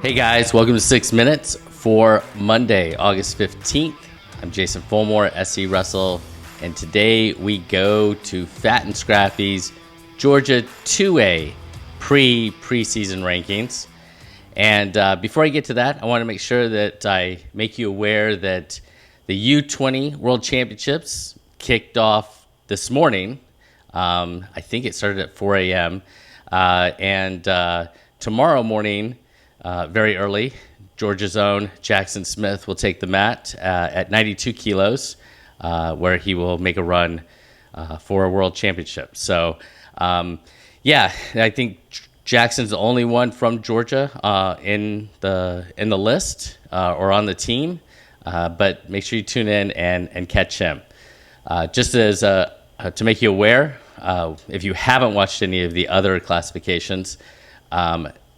Hey guys, welcome to 6 Minutes for Monday, August 15th. I'm Jason Fulmore, SC Russell, and today we go to Fat and Scrappy's Georgia 2A preseason rankings. And before I get to that, I want to make sure that I make you aware that the U20 World Championships kicked off this morning. I think it started at 4 a.m. And tomorrow morning, very early, Georgia's own Jackson Smith will take the mat at 92 kilos, where he will make a run for a world championship. So, I think Jackson's the only one from Georgia in the list or on the team. But make sure you tune in and catch him. Just as to make you aware, if you haven't watched any of the other classifications,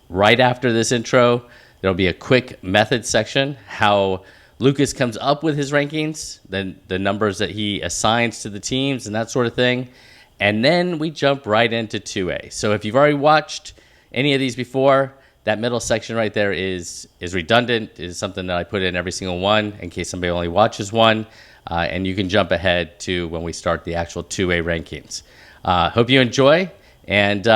right after this intro, there'll be a quick method section, how Lucas comes up with his rankings, then the numbers that he assigns to the teams and that sort of thing. And then we jump right into 2A. So if you've already watched any of these before, that middle section right there is redundant, is something that I put in every single one in case somebody only watches one. And you can jump ahead to when we start the actual 2A rankings. Hope you enjoy. And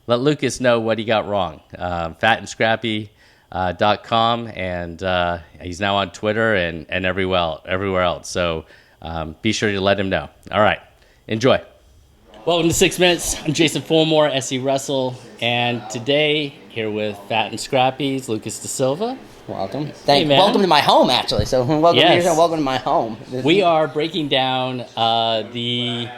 let Lucas know what he got wrong. fatandscrappy.com, and he's now on Twitter and everywhere else. So be sure to let him know. All right, enjoy. Welcome to 6 Minutes. I'm Jason Fulmore, SC Russell, and today here with Fat and Scrappy's Lucas DeSilva. Welcome. Hey, man. Welcome to my home, actually. So welcome Yes. here. Welcome to my home. We are breaking down the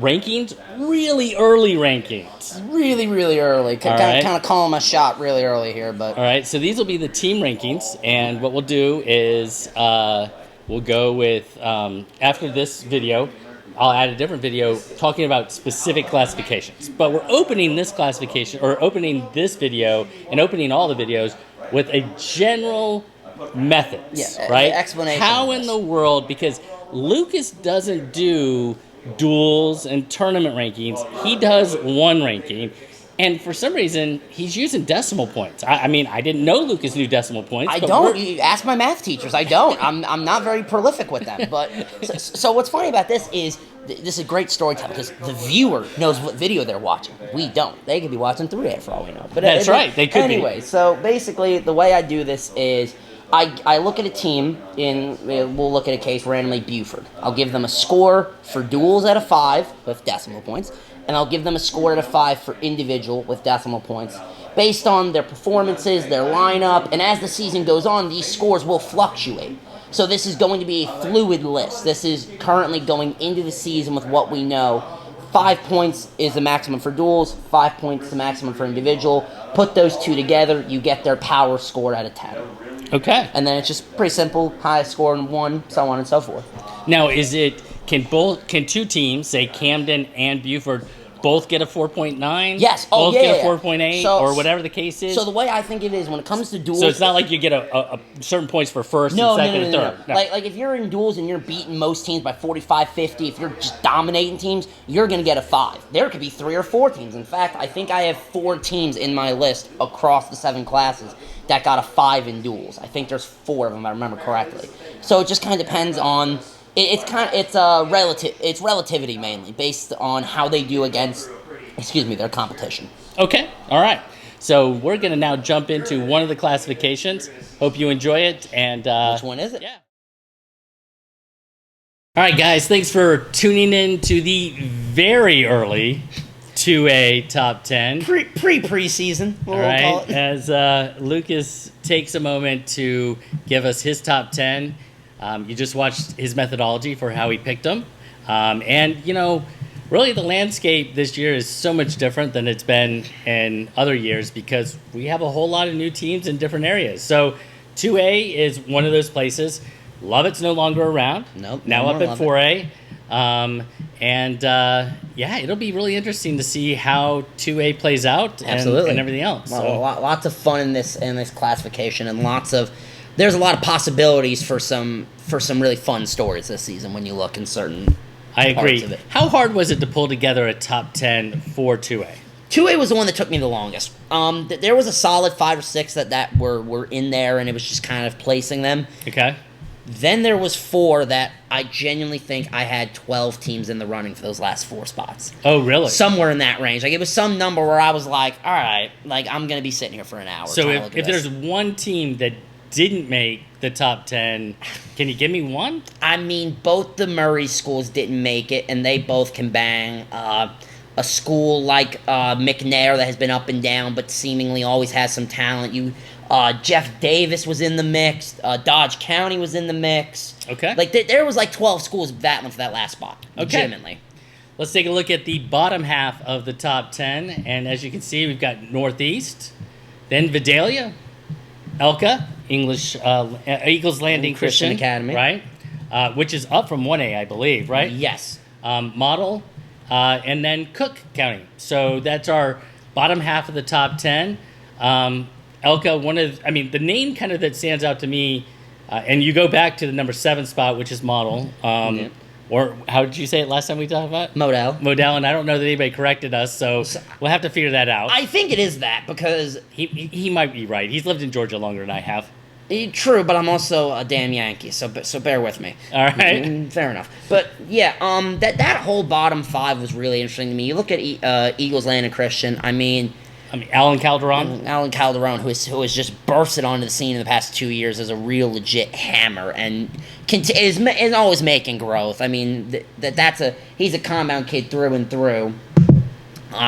rankings, really early rankings. really early. All right. Kind of calling my shot really early here, but All right, so these will be the team rankings, and what we'll do is we'll go with, after this video, I'll add a different video talking about specific classifications. But we're opening this classification, or opening this video, and opening all the videos with a general methods, right? Explanation. How in the world, because Lucas doesn't do duels and tournament rankings, he does one ranking. And for some reason, he's using decimal points. I mean, I didn't know Lucas knew decimal points. I don't. You ask my math teachers. I don't. I'm not very prolific with them. But so what's funny about this is this is great storytelling because the viewer knows what video they're watching. We don't. They could be watching 3A for all we know. But That's right. They could anyway, so basically, the way I do this is I look at a team we'll look at a case randomly, Buford. I'll give them a score for duels out of 5 with decimal points, and I'll give them a score out of 5 for individual with decimal points based on their performances, their lineup, and as the season goes on, these scores will fluctuate. So this is going to be a fluid list. This is currently going into the season with what we know. 5 points is the maximum for duels, 5 points is the maximum for individual. Put those two together, you get their power score out of 10. Okay. And then it's just pretty simple, highest score in 1, so on and so forth. Now, can two teams, say Camden and Buford, both get a 4.9? Yes. Both get a 4.8 or whatever the case is? So the way I think it is when it comes to duels... So it's not like you get a certain points for first and second and third. No. Like if you're in duels and you're beating most teams by 45, 50, if you're just dominating teams, you're going to get a 5. There could be 3 or 4 teams. In fact, I think I have 4 teams in my list across the 7 classes that got a 5 in duels. I think there's 4 of them, if I remember correctly. So it just kind of depends on... It's relativity mainly, based on how they do against, their competition. Okay, all right. So we're going to now jump into one of the classifications. Hope you enjoy it. And which one is it? Yeah. All right, guys, thanks for tuning in to the very early 2A Top 10. Preseason, All right, call it. As Lucas takes a moment to give us his top 10. You just watched his methodology for how he picked them. And, really the landscape this year is so much different than it's been in other years because we have a whole lot of new teams in different areas. So 2A is one of those places. Lovett's no longer around. Nope. Now up at 4A. It'll be really interesting to see how 2A plays out and everything else. Well, so. Lots of fun in this classification, and there's a lot of possibilities for some really fun stories this season when you look in certain I agree. parts of it. How hard was it to pull together a top 10 for 2A? 2A was the one that took me the longest. There was a solid 5 or 6 that were in there, and it was just kind of placing them. Okay. Then there was 4 that I genuinely think I had 12 teams in the running for those last 4 spots. Oh, really? Somewhere in that range. Like, it was some number where I was like, all right, like, I'm going to be sitting here for an hour. So if there's one team that didn't make the top 10, can you give me one? I mean, both the Murray schools didn't make it, and they both can bang. A school like McNair that has been up and down, but seemingly always has some talent. Jeff Davis was in the mix. Dodge County was in the mix. Okay. Like, there was like 12 schools battling for that last spot. Okay. Legitimately. Let's take a look at the bottom half of the top 10. And as you can see, we've got Northeast, then Vidalia, Elka, Eagles Landing Christian Academy. Right? Which is up from 1A, I believe, right? Yes. Model, and then Cook County. So that's our bottom half of the top 10. Elka, the name kind of that stands out to me, and you go back to the number 7 spot, which is Model, or how did you say it last time we talked about? Model, and I don't know that anybody corrected us, so we'll have to figure that out. I think it is that, because... He might be right. He's lived in Georgia longer than I have. True, but I'm also a damn Yankee, so bear with me. All right. Fair enough. But, yeah, that whole bottom 5 was really interesting to me. You look at Eagles Landing Christian, I mean, Alan Calderon, who has just bursted onto the scene in the past 2 years as a real legit hammer and is always making growth. I mean, he's a compound kid through and through.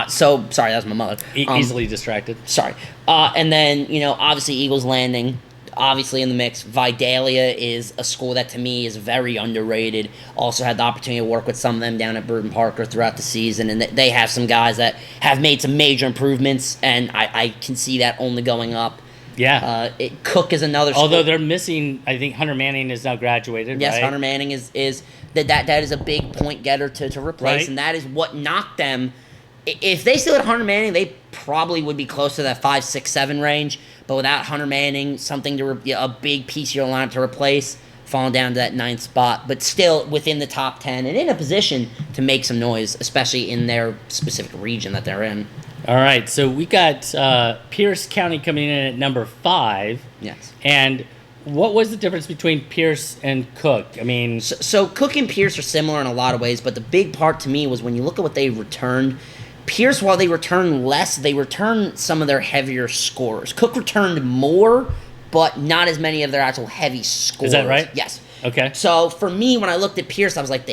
Sorry, that was my mother. Easily distracted. Sorry. And then, obviously Eagles Landing, obviously in the mix. Vidalia is a school that to me is very underrated. Also had the opportunity to work with some of them down at Burton Parker throughout the season, and they have some guys that have made some major improvements, and I can see that only going up. Yeah. Cook is another school. Although they're missing, I think Hunter Manning is now graduated, yes, right? Hunter Manning is that is a big point getter to replace, right. And that is what knocked them. If they still had Hunter Manning, they probably would be close to that 5, 6, 7 range. But without Hunter Manning, a big piece of your lineup to replace, falling down to that 9th spot. But still within the top 10 and in a position to make some noise, especially in their specific region that they're in. All right, so we got Pierce County coming in at number 5. Yes. And what was the difference between Pierce and Cook? I mean... So Cook and Pierce are similar in a lot of ways, but the big part to me was when you look at what they returned... Pierce, while they return less, they return some of their heavier scorers. Cook returned more, but not as many of their actual heavy scorers. Is that right? Yes. Okay. So for me, when I looked at Pierce, I was like,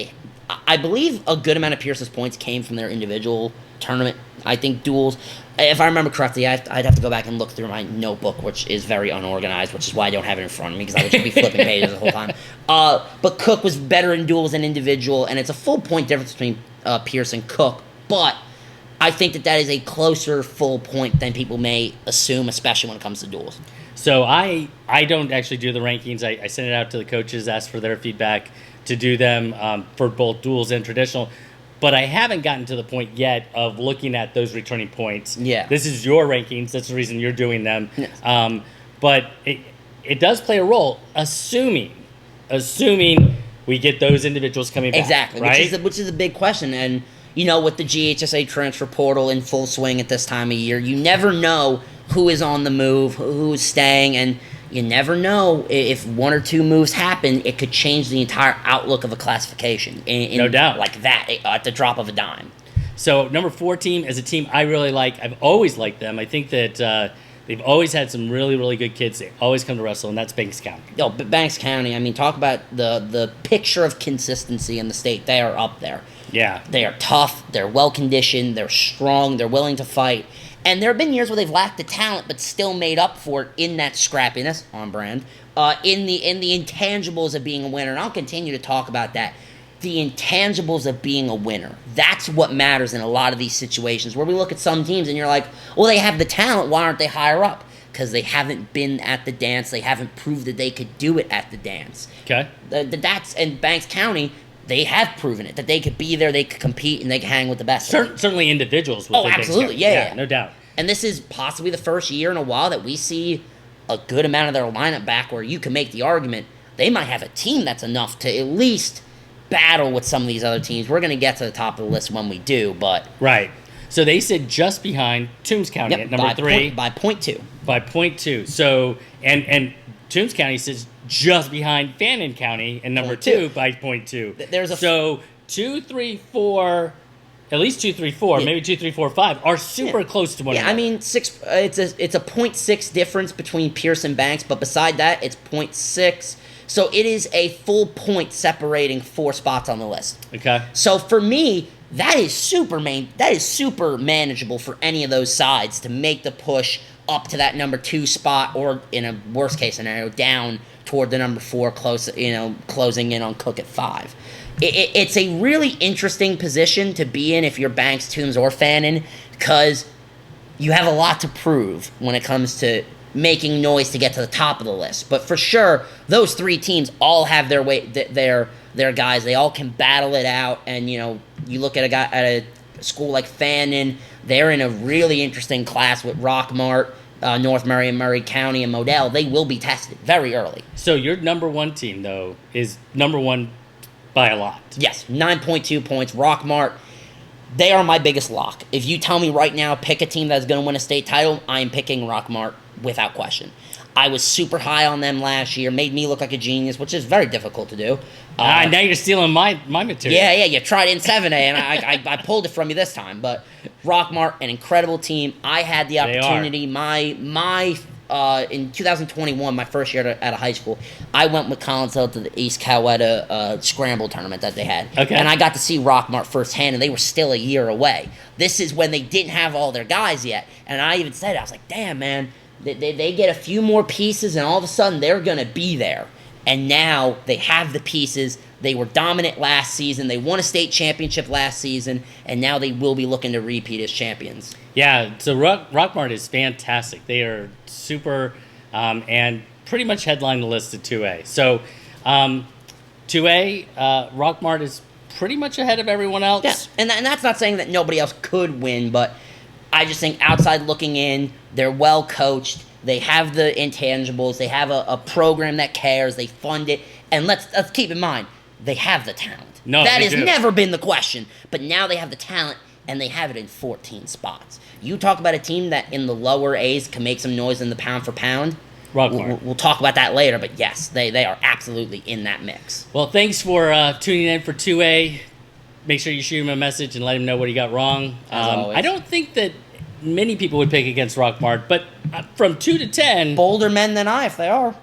I believe a good amount of Pierce's points came from their individual tournament, I think, duels. If I remember correctly, I'd have to go back and look through my notebook, which is very unorganized, which is why I don't have it in front of me, because I would just be flipping pages the whole time. But Cook was better in duels than individual, and it's a full point difference between Pierce and Cook, but... I think that is a closer full point than people may assume, especially when it comes to duels. So I don't actually do the rankings. I send it out to the coaches, ask for their feedback to do them for both duels and traditional. But I haven't gotten to the point yet of looking at those returning points. Yeah. This is your rankings. That's the reason you're doing them. Yes. But it does play a role, assuming we get those individuals coming back. Exactly, right? which is a big question. And... with the GHSA transfer portal in full swing at this time of year, you never know who is on the move, who's staying, and you never know if 1 or 2 moves happen, it could change the entire outlook of a classification. No doubt. Like that, at the drop of a dime. So, number 4 team is a team I really like. I've always liked them. I think that they've always had some really, really good kids. They always come to wrestle, and that's Banks County. But Banks County, I mean, talk about the picture of consistency in the state. They are up there. Yeah. They are tough, they're well-conditioned, they're strong, they're willing to fight. And there have been years where they've lacked the talent but still made up for it in that scrappiness, on brand, in the intangibles of being a winner. And I'll continue to talk about that. The intangibles of being a winner. That's what matters in a lot of these situations where we look at some teams and you're like, well, they have the talent, why aren't they higher up? Because they haven't been at the dance, they haven't proved that they could do it at the dance. Okay. And Banks County... They have proven it, that they could be there, they could compete, and they can hang with the best. Certainly individuals. Absolutely, yeah. No doubt. And this is possibly the first year in a while that we see a good amount of their lineup back where you can make the argument they might have a team that's enough to at least battle with some of these other teams. We're going to get to the top of the list when we do, but... Right. So they said just behind Toombs County at number 3. By point two. By point 2. So, and Toombs County says just behind Fannin County and number 2 by point 2. So 2, 3, 4, at least 2, 3, 4, maybe 2, 3, 4, 5 are super close to one another. I mean, it's a 0.6 difference between Pierce and Banks, but beside that, it's 0.6. So it is a full point separating 4 spots on the list. Okay. So for me, that is super manageable for any of those sides to make the push up to that number 2 spot, or in a worst case scenario, down toward the number 4, closing in on Cook at 5. It's a really interesting position to be in if you're Banks, Toombs, or Fannin, because you have a lot to prove when it comes to making noise to get to the top of the list. But for sure, those 3 teams all have their guys. They all can battle it out. And you look at a school like Fannin, they're in a really interesting class with Rockmart, North Murray and Murray County, and Modell. They will be tested very early. So your number 1 team, though, is number 1 by a lot. Yes, 9.2 points. Rockmart, they are my biggest lock. If you tell me right now, pick a team that's going to win a state title, I am picking Rockmart without question. I was super high on them last year, made me look like a genius, which is very difficult to do. Now you're stealing my material. Yeah, you tried it in 7A, and I pulled it from you this time. But Rockmart, an incredible team. I had the opportunity. In 2021, my first year at a high school, I went with Collins Hill to the East Coweta Scramble tournament that they had. Okay. And I got to see Rockmart firsthand, and they were still a year away. This is when they didn't have all their guys yet. And I even said, I was like, damn, man, they get a few more pieces, and all of a sudden they're going to be there. And now they have the pieces. They were dominant last season. They won a state championship last season, and now they will be looking to repeat as champions. Yeah, so Rockmart is fantastic. They are super and pretty much headline the list at 2A. So 2A, Rockmart is pretty much ahead of everyone else. Yeah, and that's not saying that nobody else could win, but I just think outside looking in, they're well coached. They have the intangibles. They have a program that cares. They fund it. And let's keep in mind, they have the talent. That has never been the question. But now they have the talent, and they have it in 14 spots. You talk about a team that in the lower A's can make some noise in the pound for pound. We'll talk about that later, but yes, they are absolutely in that mix. Well, thanks for tuning in for 2A. Make sure you shoot him a message and let him know what he got wrong. I don't think that many people would pick against Rockmart, but from 2 to 10... Bolder men than I, if they are.